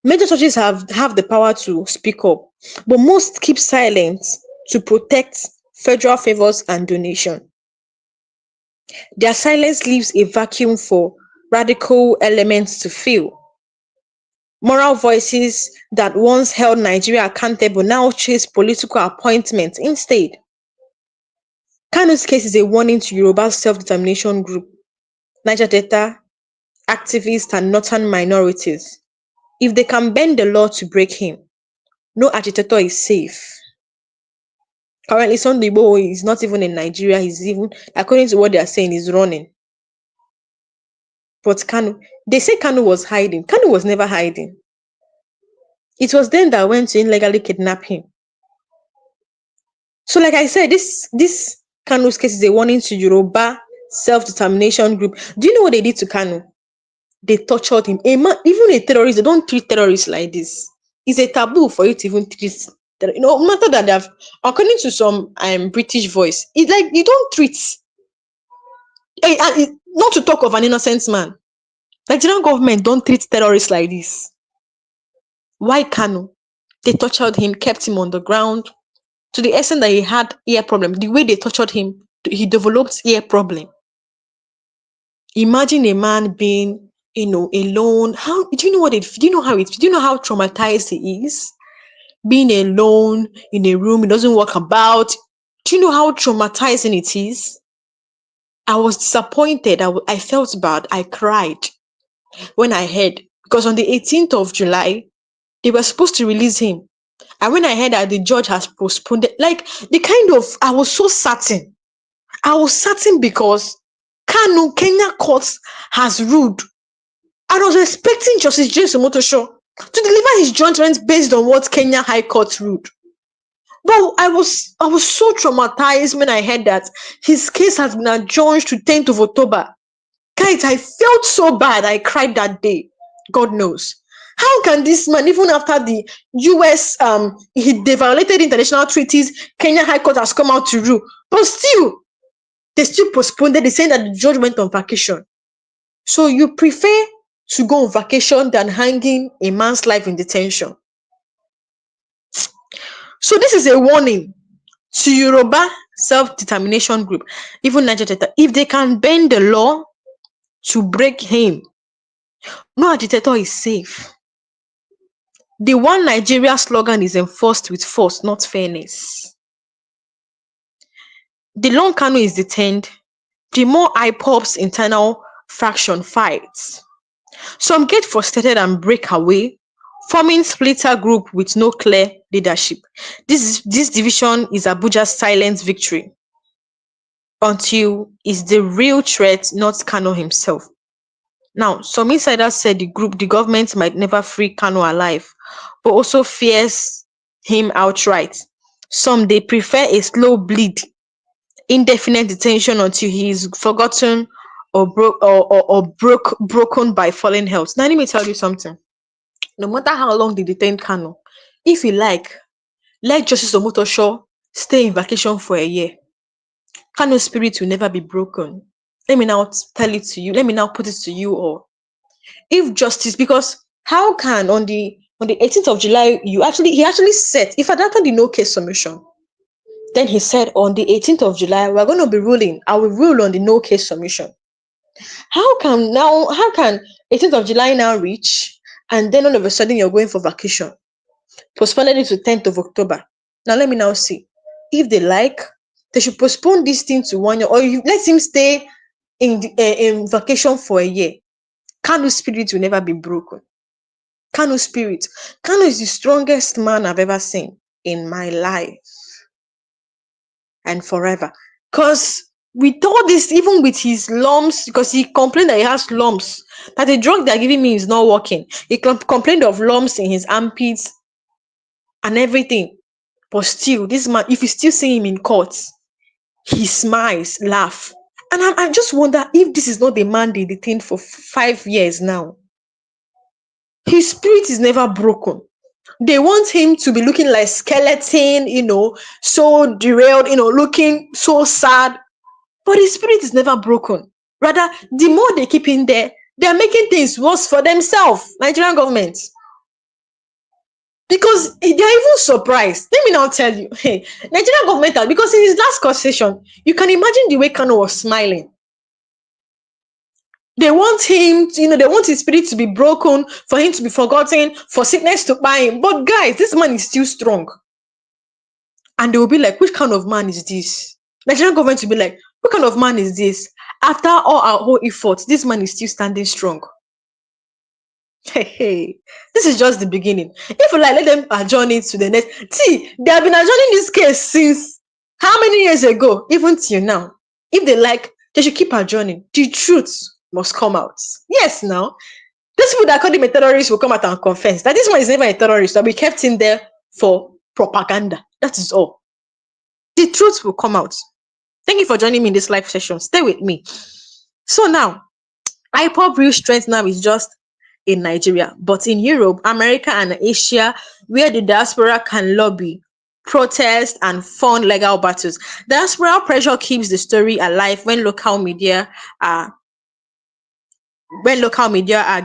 Major churches have the power to speak up, but most keep silent to protect federal favors and donation. Their silence leaves a vacuum for radical elements to fill. Moral voices that once held Nigeria accountable now chase political appointments instead. Kanu's case is a warning to Yoruba's self-determination group, Niger Delta, activists, and northern minorities. If they can bend the law to break him, no agitator is safe. Currently, Sunday Igboho is not even in Nigeria. He's even, according to what they are saying, he's running. But Kanu, they say Kanu was hiding. Kanu was never hiding. It was them that went to illegally kidnap him. So, like I said, this Kanu's case is a warning to Yoruba self-determination group. Do you know what they did to Kanu? They tortured him. Even a terrorist, they don't treat terrorists like this. It's a taboo for you to even treat. No matter that they've, according to some British voice, it's like you don't treat. Not to talk of an innocent man. Nigerian government don't treat terrorists like this. Why Kanu? They tortured him, kept him on the ground to the extent that he had ear problem. The way they tortured him, he developed ear problem. Imagine a man being, alone. How do you know what it? Do you know how it? Do you know how traumatized he is? Being alone in a room, he doesn't walk about. Do you know how traumatizing it is? I was disappointed. I felt bad. I cried when I heard, because on the 18th of July, they were supposed to release him. And when I heard that the judge has postponed it, like the kind of, I was so certain. I was certain because Kenya court has ruled. And I was expecting Justice James Omotosho to deliver his judgment based on what Kenya High Court ruled. But I was so traumatized when I heard that his case has been adjourned to 10th of October. Guys, I felt so bad. I cried that day. God knows. How can this man, even after the US, they violated international treaties, Kenya High Court has come out to rule, but still, they still postponed it. They saying that the judge went on vacation. So you prefer to go on vacation than hanging a man's life in detention. So this is a warning to Yoruba self-determination group, even Niger Delta. If they can bend the law to break him, no agitator is safe. The One Nigeria slogan is enforced with force, not fairness. The longer Kanu is detained, the more IPOB's internal faction fights. Some get frustrated and break away, forming splitter group with no clear leadership. This division is Abuja's silent victory until is the real threat, not Kanu himself. Now, some insiders said the government might never free Kanu alive, but also fears him outright. Some they prefer a slow bleed, indefinite detention until he is forgotten or broken by falling health. Now let me tell you something. No matter how long they detain Kanu, if you like, let Justice Omotosho stay in vacation for a year. Kanu's spirit will never be broken. Let me now tell it to you. Let me now put it to you all. If justice, because how can on the 18th of July he actually said, if after the no case submission, then he said on the 18th of July we're going to be ruling. I will rule on the no case submission. How can 18th of July now reach, and then all of a sudden you're going for vacation? Postponed it to 10th of October. Now let me now see. If they like, they should postpone this thing to 1 year, or let him stay in vacation for a year. Kanu's spirit will never be broken. Kanu's spirit. Kanu is the strongest man I've ever seen in my life and forever. Because with all this, even with his lumps, because he complained that he has lumps, that the drug they're giving me is not working. He complained of lumps in his armpits and everything. But still, this man, if you still see him in court, he smiles, laugh. And I just wonder if this is not the man they detained for 5 years now. His spirit is never broken. They want him to be looking like skeleton, so derailed, looking so sad. But his spirit is never broken. Rather, the more they keep in there, they're making things worse for themselves, Nigerian government. Because they're even surprised. Let me now tell you, hey, Nigerian government, because in his last court session, you can imagine the way Kanu was smiling. They want him, they want his spirit to be broken, for him to be forgotten, for sickness to buy him. But guys, this man is still strong. And they will be like, which kind of man is this? Nigerian government will be like, what kind of man is this? After all our whole efforts, this man is still standing strong. Hey, this is just the beginning. If you like, let them adjourn it to the next. See, they have been adjourning this case since how many years ago, even till now. If they like, they should keep adjourning. The truth must come out. Yes, now. Those people that call him a terrorist will come out and confess that this one is never a terrorist, that we kept him there for propaganda. That is all. The truth will come out. Thank you for joining me in this live session. Stay with me. So now, IPOB real strength now is just in Nigeria, but in Europe, America, and Asia, where the diaspora can lobby, protest, and fund legal battles. Diaspora pressure keeps the story alive when local media are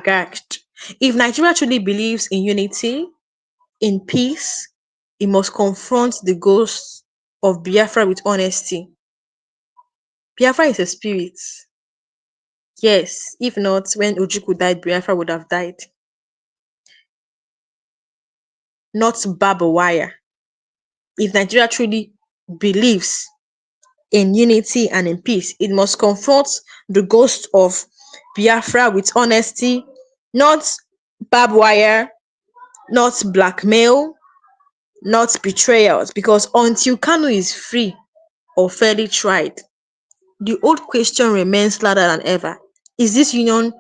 gagged. If Nigeria truly believes in unity, in peace, it must confront the ghost of Biafra with honesty. Biafra is a spirit. Yes, if not, when Ojukwu died, Biafra would have died. Not barbed wire. If Nigeria truly believes in unity and in peace. It must confront the ghost of Biafra with honesty, not barbed wire, not blackmail, not betrayals. Because until Kanu is free or fairly tried, the old question remains louder than ever. Is this union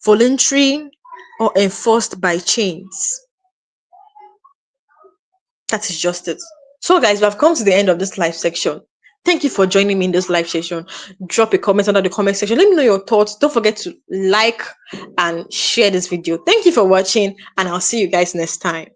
voluntary or enforced by chains? That is just it. So, guys, we have come to the end of this live section. Thank you for joining me in this live session. Drop a comment under the comment section. Let me know your thoughts. Don't forget to like and share this video. Thank you for watching, and I'll see you guys next time.